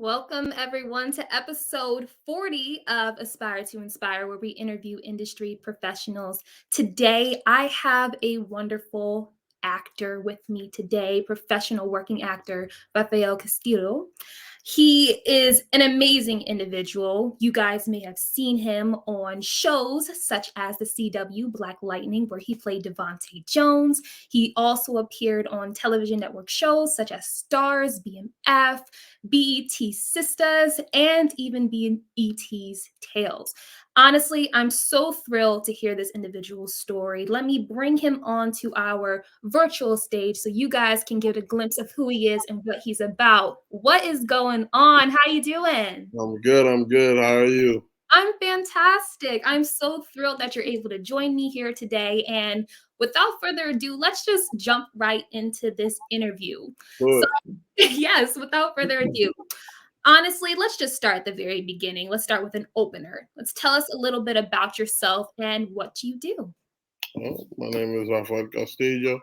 Welcome, everyone, to episode 40 of Aspire to Inspire, where we interview industry professionals. Today, I have a wonderful actor with me today, professional working actor, Rafael Castillo. He is an amazing individual. You guys may have seen him on shows such as the CW Black Lightning, where he played Devonte Jones. He also appeared on television network shows such as Stars, BMF, BET Sistas, and even BET's Tales. Honestly, I'm so thrilled to hear this individual's story. Let me bring him onto our virtual stage so you guys can get a glimpse of who he is and what he's about. What is going on? How you doing? I'm good. I'm good. How are you? I'm fantastic. I'm so thrilled that you're able to join me here today. And without further ado, let's just jump right into this interview. So, Good. yes, without further ado, honestly, let's just start at the very beginning. Let's start with an opener. Let's tell us a little bit about yourself and what you do. My name is Rafael Castillo.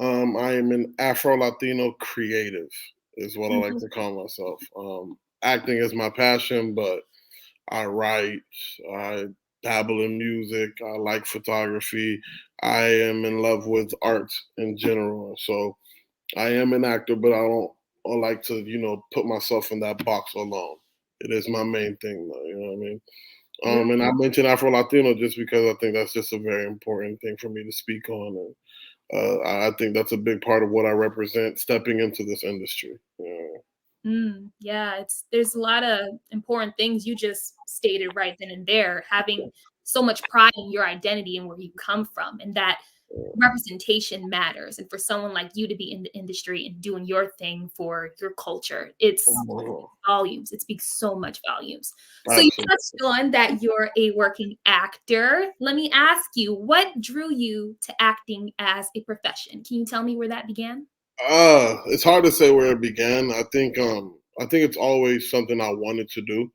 I am an Afro Latino creative, is what I like Mhm. to call myself. Acting is my passion, but I write, I dabble in music, I like photography. I am in love with art in general. So I am an actor, but I like to, put myself in that box alone. It is my main thing, though. You know what I mean? And I Beautiful. mentioned Afro Latino just because I think that's just a very important thing for me to speak on, and I think that's a big part of what I represent stepping into this industry. Yeah. Yeah, there's a lot of important things you just stated right then and there, having so much pride in your identity and where you come from, and that representation matters. And for someone like you to be in the industry and doing your thing for your culture, it Mhm. speaks volumes. It speaks so much volumes. So you Absolutely. touched on that you're a working actor. Let me ask you, what drew you to acting as a profession? Can you tell me where that began? It's hard to say where it began. I think it's always something I wanted to do.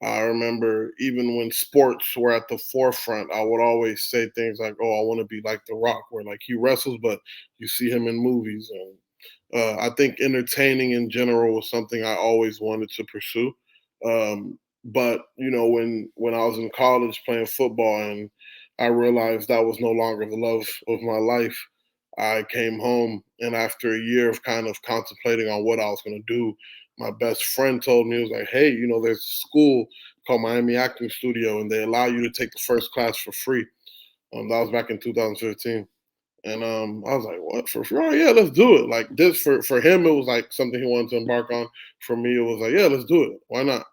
I remember even when sports were at the forefront, I would always say things like, "Oh, I want to be like The Rock," where like he wrestles, but you see him in movies. And I think entertaining in general was something I always wanted to pursue. But when I was in college playing football, and I realized that was no longer the love of my life, I came home, and after a year of kind of contemplating on what I was going to do, my best friend told me, he was like, "Hey, there's a school called Miami Acting Studio, and they allow you to take the first class for free." That was back in 2015. And I was like, "What, for free? Oh, yeah, let's do it." Like this for him, it was like something he wanted to embark on. For me, it was like, "Yeah, let's do it. Why not?"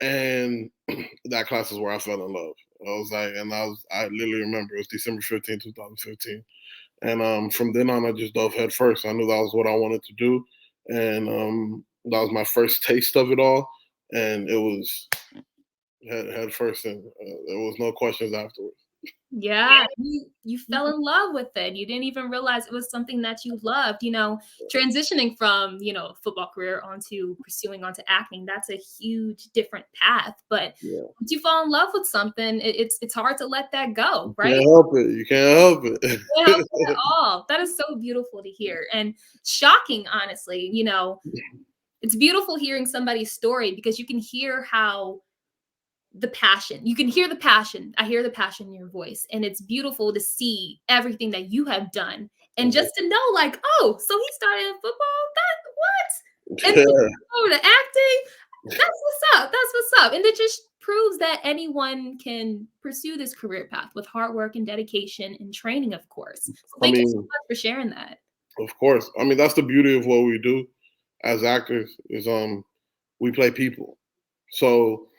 And that class is where I fell in love. I was like, and I literally remember it was December 15th, 2015. And from then on, I just dove head first. I knew that was what I wanted to do, and that was my first taste of it all. And it was head first, and there was no questions afterwards. Yeah, you fell in love with it. You didn't even realize it was something that you loved, transitioning from, football career onto pursuing onto acting, that's a huge different path. But Yeah, once you fall in love with something, it's hard to let that go, you right? can't help it. You can't help Can't help it at it. all. That is so beautiful to hear and shocking, honestly. It's beautiful hearing somebody's story because you can hear how the passion. You can hear the passion. I hear the passion in your voice. And it's beautiful to see everything that you have done. And Mhm. just to know, like, oh, so he started in football? That what? And then Yeah. over to acting? That's what's up. That's what's up. And it just proves that anyone can pursue this career path with hard work and dedication and training, of course. So I thank you so mean, much for sharing that. of course. I mean, that's the beauty of what we do as actors is we play people. So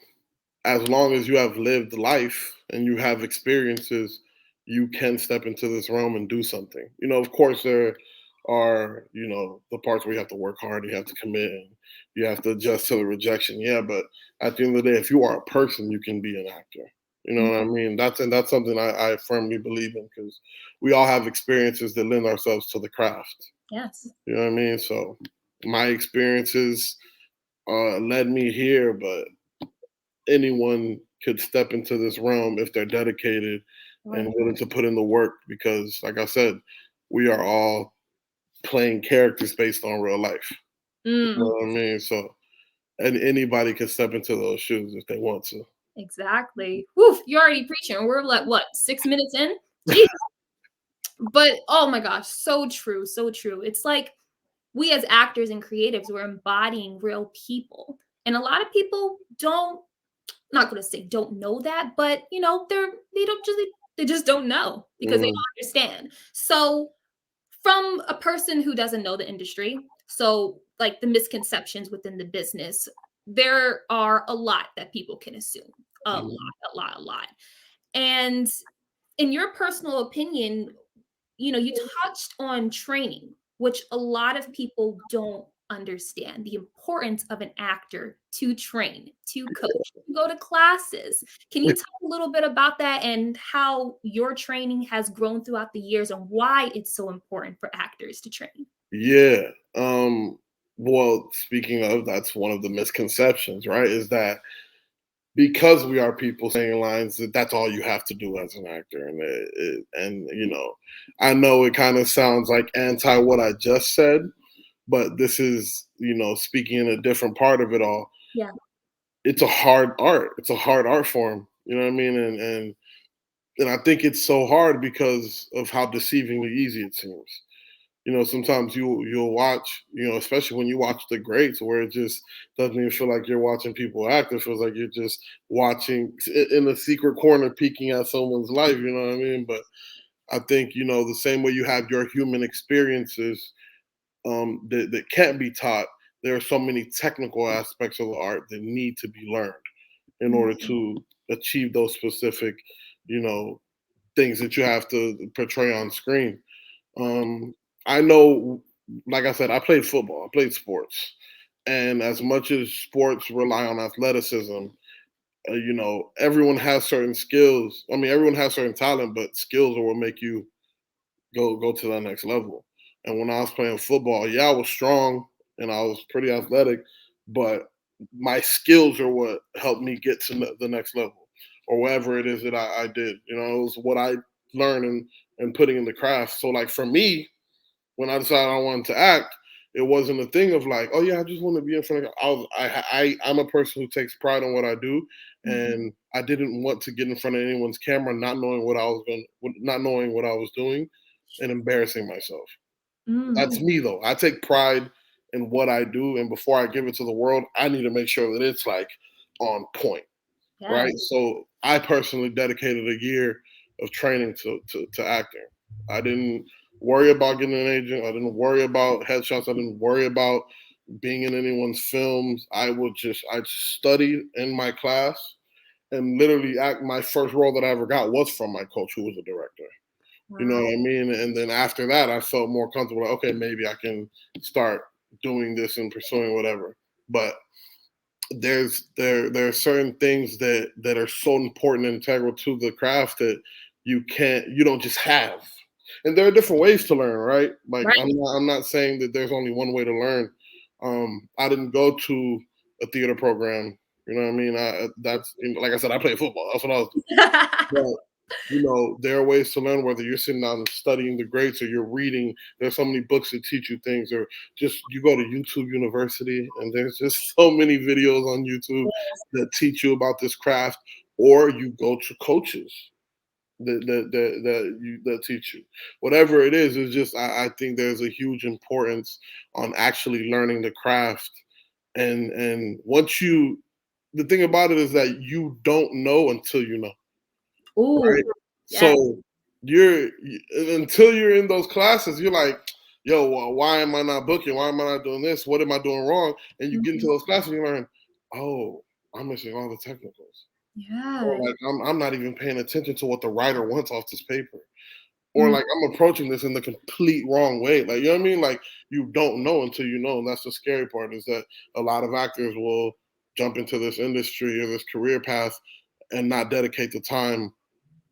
as long as you have lived life and you have experiences, you can step into this realm and do something. Of course, there are, the parts where you have to work hard, you have to commit, and you have to adjust to the rejection. Yeah, but at the end of the day, if you are a person, you can be an actor. You know what I mean? That's something I firmly believe in because we all have experiences that lend ourselves to the craft. Yes. You know what I mean? So my experiences led me here, but anyone could step into this realm if they're dedicated and Right. willing to put in the work because like I said, we are all playing characters based on real life. You know Mm. what I mean? So and anybody can step into those shoes if they want to. Exactly. Woof, you're already preaching. We're like what, 6 minutes in? Jeez. But oh my gosh, so true, so true. It's like we as actors and creatives, we're embodying real people. And a lot of people don't, not going to say don't know that, but they don't just they just don't know because they Mm, don't understand. So from a person who doesn't know the industry, so like the misconceptions within the business, there are a lot that people can assume. A lot, mm. a lot, a lot. And in your personal opinion, you touched on training, which a lot of people don't understand the importance of an actor to train, to coach, to go to classes. Can you talk a little bit about that and how your training has grown throughout the years and why it's so important for actors to train? Yeah. Well, speaking of, that's one of the misconceptions, right? Is that because we are people saying lines, that's all you have to do as an actor, and I know it kind of sounds like anti what I just said, but this is speaking in a different part of it all. Yeah. It's a hard art. It's a hard art form. You know what I mean? And I think it's so hard because of how deceivingly easy it seems. Sometimes you'll watch, especially when you watch the greats, where it just doesn't even feel like you're watching people act. It feels like you're just watching in a secret corner, peeking at someone's life. You know what I mean? But I think the same way you have your human experiences that can't be taught. There are so many technical aspects of the art that need to be learned in order Mhm. to achieve those specific, you know, things that you have to portray on screen. Um, I know, like I said, I played football, I played sports. And as much as sports rely on athleticism, everyone has certain skills. I mean, everyone has certain talent, but skills are what make you go to the next level. And when I was playing football, yeah, I was strong and I was pretty athletic, but my skills are what helped me get to the next level or whatever it is that I did. It was what I learned and putting in the craft. So like for me, when I decided I wanted to act, it wasn't a thing of like, oh yeah, I just want to be in front of. I'm a person who takes pride in what I do, Mhm. and I didn't want to get in front of anyone's camera, not knowing what I was doing, and embarrassing myself. That's Mm. me though. I take pride in what I do, and before I give it to the world, I need to make sure that it's like on point, Yeah. right? So I personally dedicated a year of training to acting. I didn't worry about getting an agent. I didn't worry about headshots. I didn't worry about being in anyone's films. I just studied in my class and literally act. My first role that I ever got was from my coach, who was a director. You know Wow. what I mean? And then after that, I felt more comfortable. Like, okay, maybe I can start doing this and pursuing whatever. But there are certain things that are so important and integral to the craft that you don't just have. And there are different ways to learn, right? Like Right. I'm not saying that there's only one way to learn. I didn't go to a theater program. You know what I mean? That's like I said, I played football. That's what I was doing. But there are ways to learn, whether you're sitting down and studying the greats or you're reading. There's so many books that teach you things, or just you go to YouTube University and there's just so many videos on YouTube that teach you about this craft, or you go to coaches that teach you. Whatever it is, it's just I think there's a huge importance on actually learning the craft. And once the thing about it is that you don't know until you know, Ooh, right? yes. So until you're in those classes, you're like, yo, well, why am I not booking? Why am I not doing this? What am I doing wrong? And you get into Mhm. those classes, you learn, oh, I'm missing all the technicals. Or Yeah. like I'm not even paying attention to what the writer wants off this paper. Or Mm, like I'm approaching this in the complete wrong way. Like, you know what I mean? Like you don't know until you know. And that's the scary part, is that a lot of actors will jump into this industry or this career path and not dedicate the time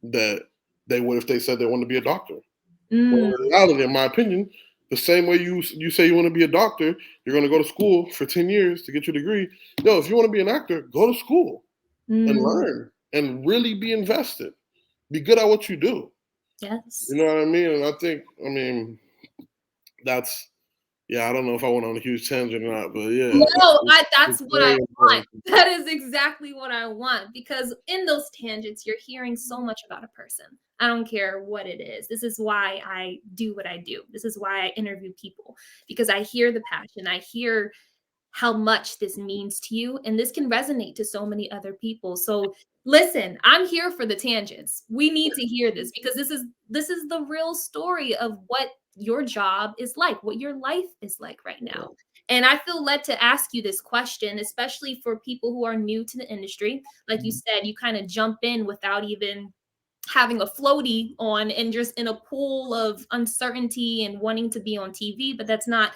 that they would if they said they want to be a doctor. Well, mm, in reality, in my opinion, the same way you say you want to be a doctor, you're going to go to school for 10 years to get your degree. No, if you want to be an actor, go to school and mm. learn and really be invested. Be good at what you do. Yes. You know what I mean? And I think, I mean, that's Yeah, I don't know if I went on a huge tangent or not, but yeah, No, that's it's what I very want. important. That is exactly what I want because in those tangents, you're hearing so much about a person. I don't care what it is. This is why I do what I do. This is why I interview people because I hear the passion. I hear how much this means to you and this can resonate to so many other people. So listen, I'm here for the tangents. We need to hear this because this is the real story of what your job is like, what your life is like right now. And I feel led to ask you this question, especially for people who are new to the industry. Like you said, you kind of jump in without even having a floaty on and just in a pool of uncertainty and wanting to be on TV, but that's not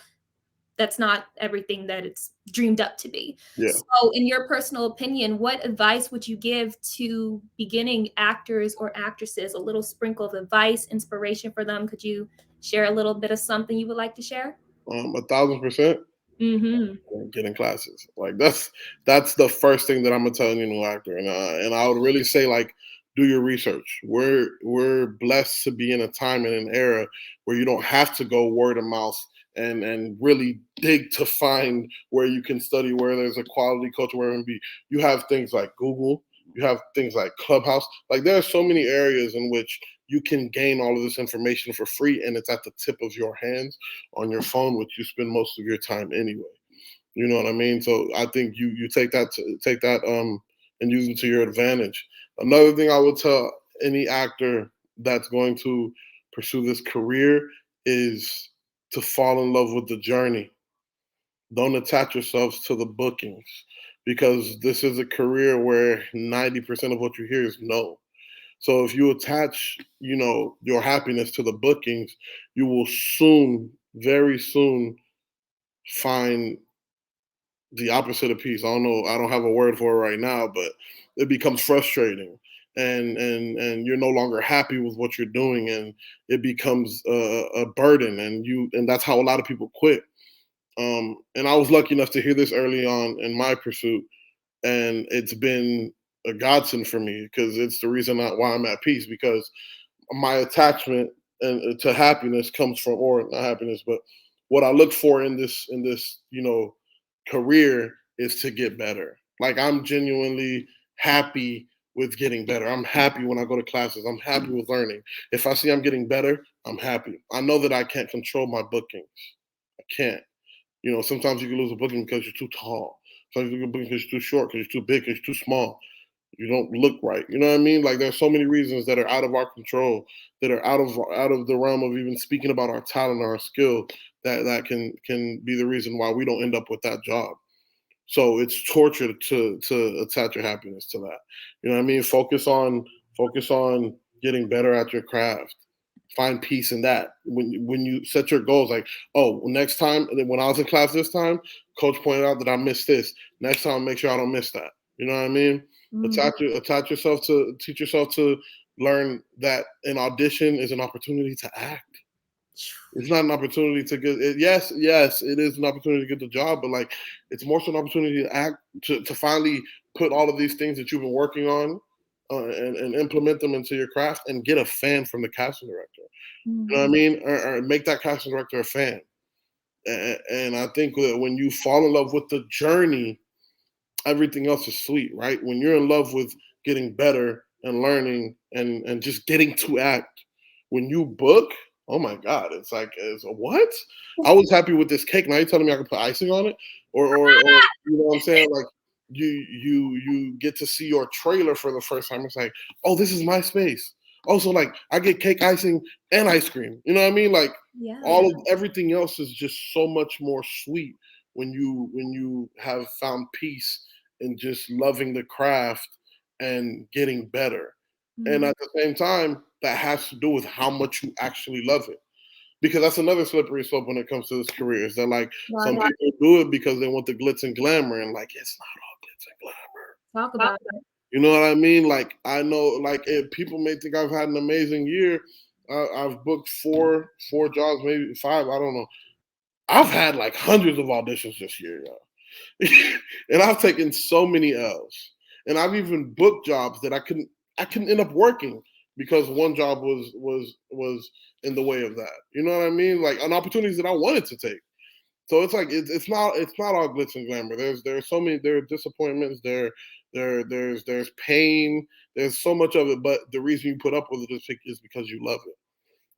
everything that it's dreamed up to be. Yeah. So, in your personal opinion, what advice would you give to beginning actors or actresses? A little sprinkle of advice, inspiration for them. Could you share a little bit of something you would like to share? 1,000%. Mm-hmm. Get in classes. Like that's the first thing that I'm gonna tell any new actor, and I would really say like do your research. We're blessed to be in a time and an era where you don't have to go word of mouth and really dig to find where you can study, where there's a quality coach, where it can be. You have things like Google, you have things like Clubhouse. Like there are so many areas in which you can gain all of this information for free, and it's at the tip of your hands on your phone, which you spend most of your time anyway. You know what I mean? So I think you take that and use it to your advantage. Another thing I would tell any actor that's going to pursue this career is to fall in love with the journey. Don't attach yourselves to the bookings because this is a career where 90% of what you hear is no. So if you attach, your happiness to the bookings, you will soon, very soon, find the opposite of peace. I don't know. I don't have a word for it right now, but it becomes frustrating, and you're no longer happy with what you're doing, and it becomes a burden, and that's how a lot of people quit. And I was lucky enough to hear this early on in my pursuit, and it's been a godsend for me because it's the reason why I'm at peace because my attachment and to happiness comes from, or not happiness, but what I look for in this career is to get better. Like I'm genuinely happy with getting better. I'm happy when I go to classes. I'm happy with learning. If I see I'm getting better, I'm happy. I know that I can't control my bookings. I can't. Sometimes you can lose a booking because you're too tall. Sometimes you can book because you're too short, because you're too big, because you're too small. You don't look right. You know what I mean? Like there's so many reasons that are out of our control, that are out of the realm of even speaking about our talent or our skill that can be the reason why we don't end up with that job. So it's torture to attach your happiness to that. You know what I mean? Focus on getting better at your craft. Find peace in that. When you set your goals, like, oh, next time when I was in class this time, coach pointed out that I missed this. Next time, make sure I don't miss that. You know what I mean? Mm. Attach yourself to teach yourself to learn that an audition is an opportunity to act. It's not an opportunity to get it. Yes, it is an opportunity to get the job, but like it's more so an opportunity to act to finally put all of these things that you've been working on and implement them into your craft and get a fan from the casting director. You know what I Mm. mean? Or make that casting director a fan. And I think that when you fall in love with the journey, everything else is sweet, right? When you're in love with getting better and learning and just getting to act, when you book, oh my god, it's a what? I was happy with this cake. Now you're telling me I can put icing on it, or you know what I'm saying? Like you get to see your trailer for the first time. It's like, oh, this is my space. Also, like I get cake, icing, and ice cream. You know what I mean? Like Yeah. all of everything else is just so much more sweet when you have found peace and just loving the craft and getting better. And Mm. at the same time, that has to do with how much you actually love it. Because that's another slippery slope when it comes to this career. Is that like Right. some people do it because they want the glitz and glamour, and like it's not all glitz and glamour. Talk about it. You know what I mean? Like I know, like if people may think I've had an amazing year. I've booked four jobs, maybe five. I don't know. I've had like hundreds of auditions this year, and I've taken so many L's. And I've even booked jobs that I couldn't end up working because one job was in the way of that. You know what I mean? Like on opportunities that I wanted to take. So it's like it's not all glitz and glamour. There's so many there are disappointments. There's pain. There's so much of it. But the reason you put up with it is because you love it,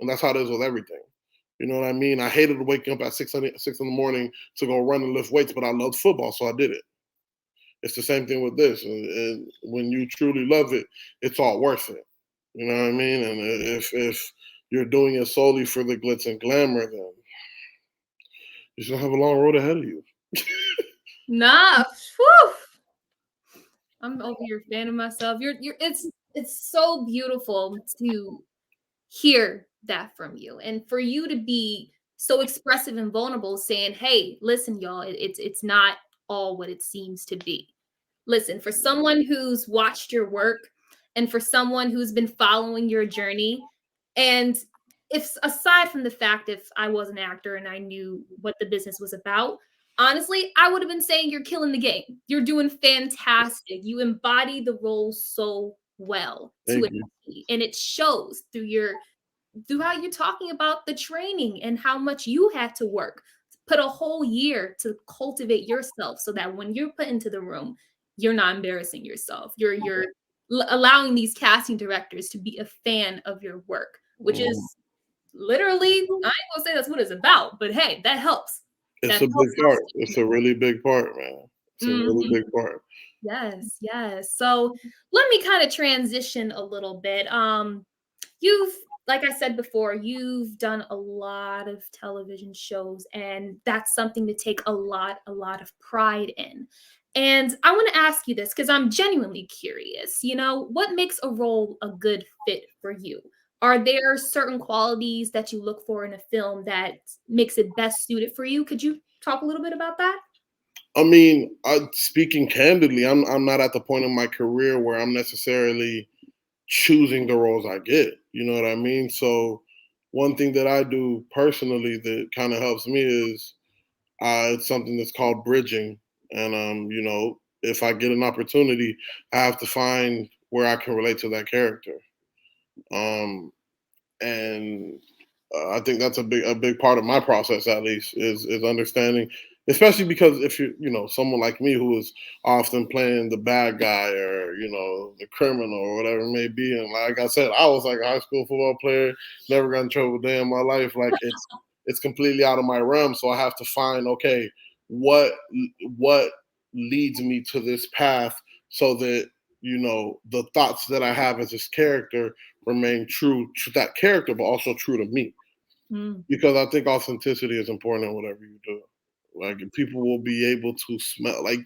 and that's how it is with everything. You know what I mean? I hated waking up at 6 in the morning to go run and lift weights, but I loved football, so I did it. It's the same thing with this. And when you truly love it, it's all worth it. You know what I mean? And if you're doing it solely for the glitz and glamour, then you're gonna have a long road ahead of you. Nah, whew. I'm over here fanning myself. You're it's so beautiful to hear that from you and for you to be so expressive and vulnerable saying, "Hey, listen y'all, it's not all what it seems to be." Listen, for someone who's watched your work and for someone who's been following your journey, and if aside from the fact if I was an actor and I knew what the business was about, honestly, I would have been saying you're killing the game. You're doing fantastic. You embody the role so well to a Thank you. T, and it shows through how you're talking about the training and how much you had to work, put a whole year to cultivate yourself so that when you're put into the room, you're not embarrassing yourself. You're allowing these casting directors to be a fan of your work, which Mhm. is literally, I ain't gonna say that's what it's about, but hey, that helps. It's That a helps big us part. It's a really big part, man. It's a really to. big part. Yes, yes. So let me kind of transition a little bit. You've, like I said before, you've done a lot of television shows, and that's something to take a lot of pride in. And I want to ask you this because I'm genuinely curious. What makes a role a good fit for you? Are there certain qualities that you look for in a film that makes it best suited for you? Could you talk a little bit about that? I mean, speaking candidly, I'm not at the point in my career where I'm necessarily choosing the roles I get. You know what I mean? So one thing that I do personally that kind of helps me is it's something that's called bridging. And if I get an opportunity, I have to find where I can relate to that character. Um, and I think that's a big part of my process, at least, is understanding, especially because if you're someone like me who is often playing the bad guy or the criminal or whatever it may be, and like I said, I was like a high school football player, never got in trouble a day in my life. Like it's completely out of my realm, so I have to find okay what leads me to this path so that the thoughts that I have as this character remain true to that character, but also true to me. Mm. Because I think authenticity is important in whatever you do. Like people will be able to smell, like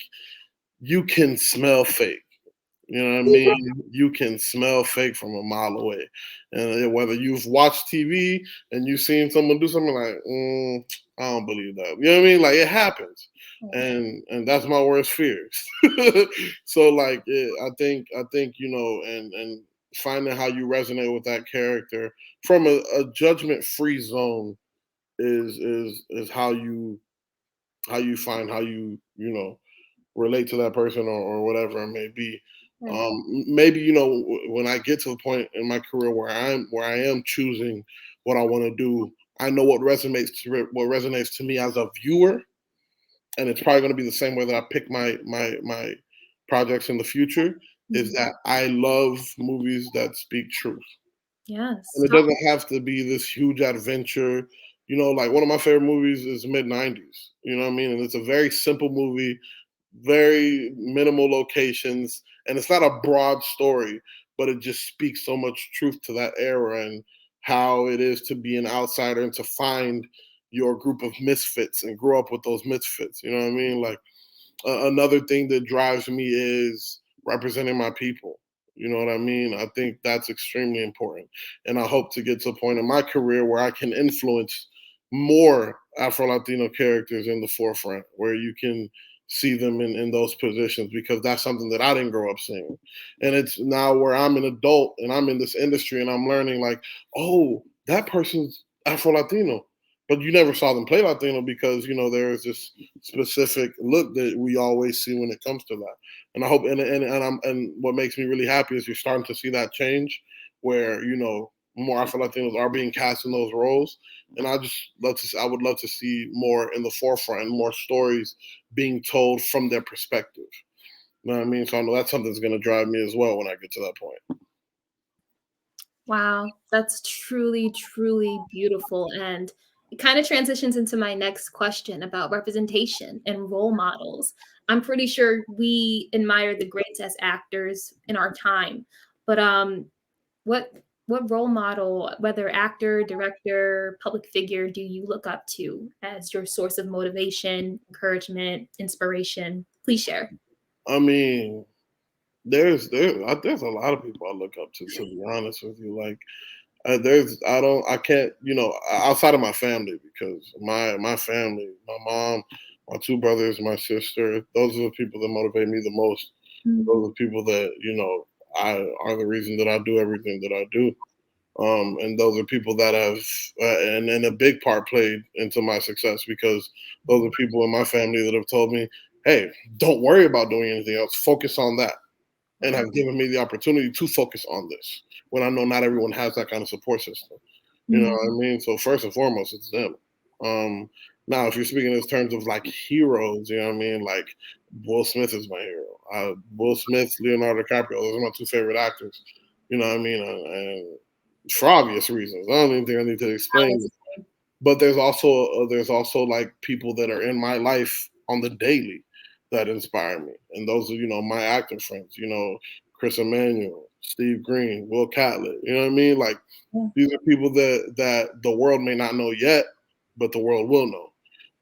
you can smell fake. You know what I mean? You can smell fake from a mile away. And whether you've watched TV and you've seen someone do something like, I don't believe that. You know what I mean? Like it happens. And that's my worst fears. So like I think and finding how you resonate with that character from a judgment free zone is how you find how you relate to that person or whatever it may be. Right. Maybe when I get to the point in my career where I am choosing what I want to do, I know what resonates to me as a viewer, and it's probably going to be the same way that I pick my projects in the future. Is Mhm. that I love movies that speak truth. Yes. And it doesn't have to be this huge adventure. Like one of my favorite movies is mid '90s. You know what I mean? And it's a very simple movie, very minimal locations, and it's not a broad story, but it just speaks so much truth to that era and how it is to be an outsider and to find your group of misfits and grow up with those misfits. You know what I mean? Like another thing that drives me is representing my people. You know what I mean? I think that's extremely important. And I hope to get to a point in my career where I can influence more Afro Latino characters in the forefront, where you can see them in those positions, because that's something that I didn't grow up seeing. And it's now where I'm an adult and I'm in this industry and I'm learning, like, oh, that person's Afro Latino. But you never saw them play Latino because, there's this specific look that we always see when it comes to that. And I hope, and what makes me really happy is you're starting to see that change, where more Afro Latinos are being cast in those roles, and I would love to see more in the forefront and more stories being told from their perspective. You know what I mean? So I know that's something that's going to drive me as well when I get to that point. Wow, that's truly, truly beautiful. And it kind of transitions into my next question about representation and role models. I'm pretty sure we admire the greats as actors in our time, but what what role model, whether actor, director, public figure, do you look up to as your source of motivation, encouragement, inspiration? Please share. I mean, there's a lot of people I look up to be honest with you. Like there's I can't outside of my family because my family, my mom, my two brothers, my sister, those are the people that motivate me the most. Mm, Those are the people that I are the reason that I do everything that I do. And those are people that have and a big part played into my success because those are people in my family that have told me, hey, don't worry about doing anything else, focus on that, and wow. have given me the opportunity to focus on this when I know not everyone has that kind of support system. You know Mm, what I mean? So first and foremost, it's them. Um, Now, if you're speaking in terms of like heroes, you know what I mean? Like Will Smith is my hero. Will Smith, Leonardo DiCaprio, those are my two favorite actors. You know what I mean? And for obvious reasons, I don't even think I need to I explain. was- But there's also like people that are in my life on the daily that inspire me, and those are my actor friends. Chris Emmanuel, Steve Green, Will Catlett. You know what I mean? Like yeah. these are people that the world may not know yet, but the world will know.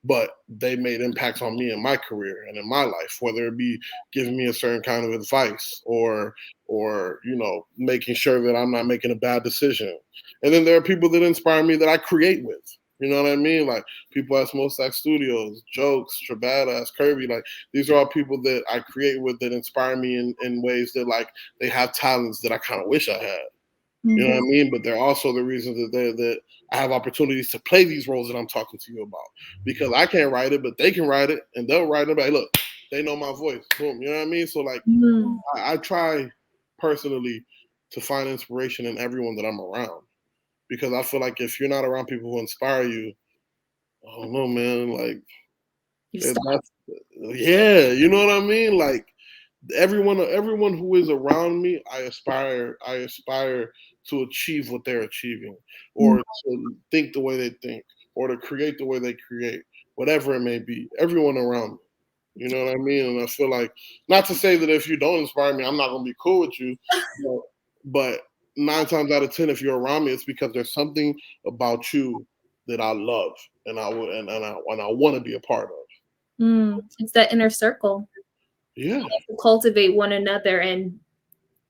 But they made impacts on me in my career and in my life, whether it be giving me a certain kind of advice or making sure that I'm not making a bad decision. And then there are people that inspire me that I create with. You know what I mean? Like people at Smokestack Studios, Jokes, Trebada, Kirby. Like these are all people that I create with that inspire me in ways that like they have talents that I kind of wish I had. You know Mhm. what I mean? But they're also the reasons that I have opportunities to play these roles that I'm talking to you about. Because I can't write it, but they can write it and they'll write it. Like, look, they know my voice. Boom. You know what I mean? So like Mm. I try personally to find inspiration in everyone that I'm around. Because I feel like if you're not around people who inspire you, I don't know, man. Like You start. that's yeah, you know what I mean? Like everyone who is around me, I aspire to achieve what they're achieving, Mm, or to think the way they think, or to create the way they create, whatever it may be. Everyone around me, you know what I mean? And I feel like, not to say that if you don't inspire me, I'm not gonna be cool with you, but, but 9 times out of 10, if you're around me, it's because there's something about you that I love and I would and I want to be a part of. it's that inner circle. Yeah, Cultivate one another and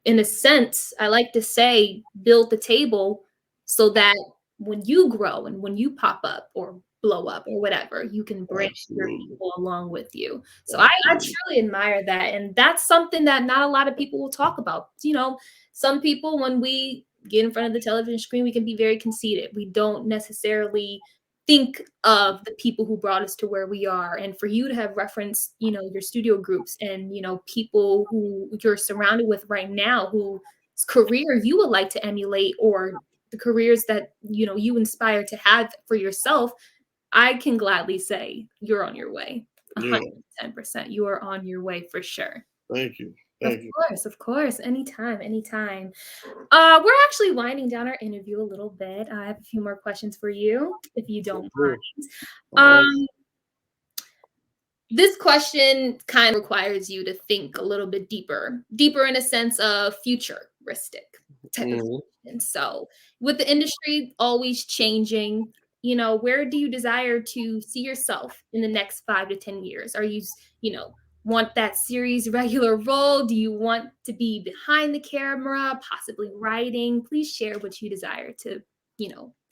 in a sense, I like to say, build the table so that when you grow and when you pop up or blow up or whatever, you can bring your absolutely, people along with you. So I absolutely. truly admire that. And that's something that not a lot of people will talk about. Some people, when we get in front of the television screen, we can be very conceited. We don't necessarily think of the people who brought us to where we are, and for you to have referenced your studio groups and people who you're surrounded with right now whose career you would like to emulate, or the careers that you inspire to have for yourself, I can gladly say you're on your way. Yeah, 110%, you are on your way for sure. thank you, Of thank you. course, of course, anytime, anytime. We're actually winding down our interview a little bit. I have a few more questions for you, if you don't Of course. mind. Um, This question kind of requires you to think a little bit deeper in a sense of futuristic type of mhm. question. So, with the industry always changing, where do you desire to see yourself in the next 5 to 10 years? Are you want that series regular role? Do you want to be behind the camera, possibly writing? Please share what you desire to,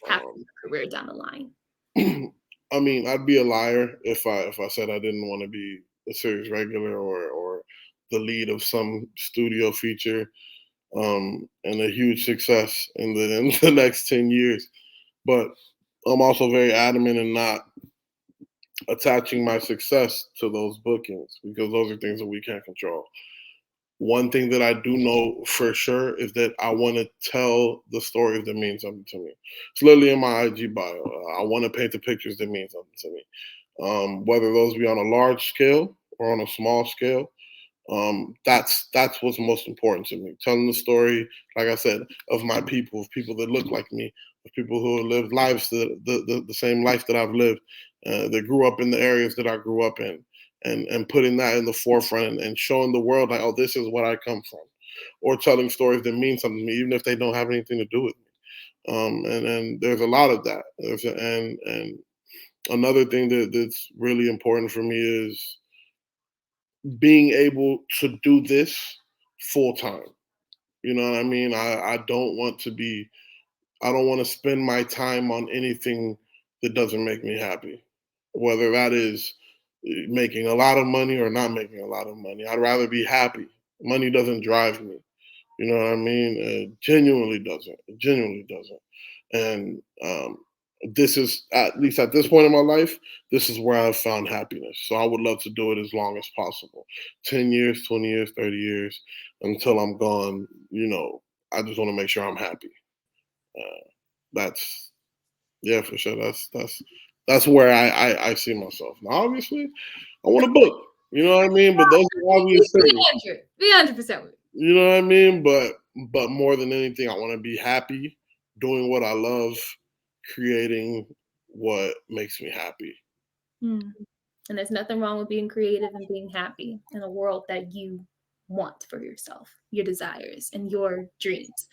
have for Um, your career down the line. I mean, I'd be a liar if I said I didn't want to be a series regular or the lead of some studio feature and a huge success in the next 10 years. But I'm also very adamant in not attaching my success to those bookings because those are things that we can't control. One thing that I do know for sure is that I want to tell the stories that mean something to me. It's literally in my IG bio. I want to paint the pictures that mean something to me. Whether those be on a large scale or on a small scale, that's what's most important to me. Telling the story, like I said, of my people, of people that look like me, of people who have lived lives the same life that I've lived, that grew up in the areas that I grew up in, and putting that in the forefront and showing the world like, oh, this is what I come from, or telling stories that mean something to me, even if they don't have anything to do with me. And there's a lot of that. And another thing that's really important for me is being able to do this full time. You know what I mean? I don't want to be, I don't want to spend my time on anything that doesn't make me happy, whether that is making a lot of money or not making a lot of money. I'd rather be happy. Money doesn't drive me. You know what I mean? It genuinely doesn't. It genuinely doesn't. And this is, at least at this point in my life, this is where I've found happiness. So I would love to do it as long as possible. 10 years, 20 years, 30 years, until I'm gone. I just want to make sure I'm happy. Uh, that's, yeah, for sure. That's where I see myself. Now, obviously, I want a book. You know what I mean? But those are obvious things. 300%. You know what I mean? But more than anything, I want to be happy doing what I love, creating what makes me happy. Mm. And there's nothing wrong with being creative and being happy in a world that you want for yourself, your desires and your dreams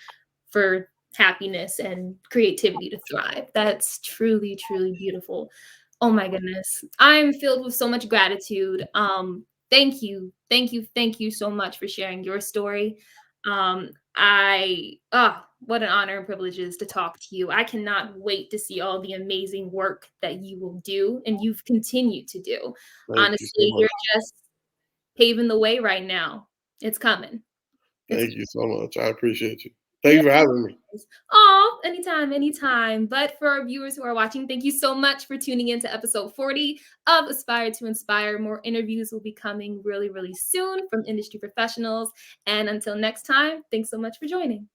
for happiness and creativity to thrive. That's truly, truly beautiful. Oh my goodness. I'm filled with so much gratitude. Thank you. Thank you. Thank you so much for sharing your story. What an honor and privilege it is to talk to you. I cannot wait to see all the amazing work that you will do and you've continued to do. Thank you so Honestly, much. you're just paving the way right now. It's coming. It's Thank you so much. I appreciate you. Thank yeah. you for having me. Oh, anytime, anytime. But for our viewers who are watching, thank you so much for tuning in to episode 40 of Aspire to Inspire. More interviews will be coming really, really soon from industry professionals. And until next time, thanks so much for joining.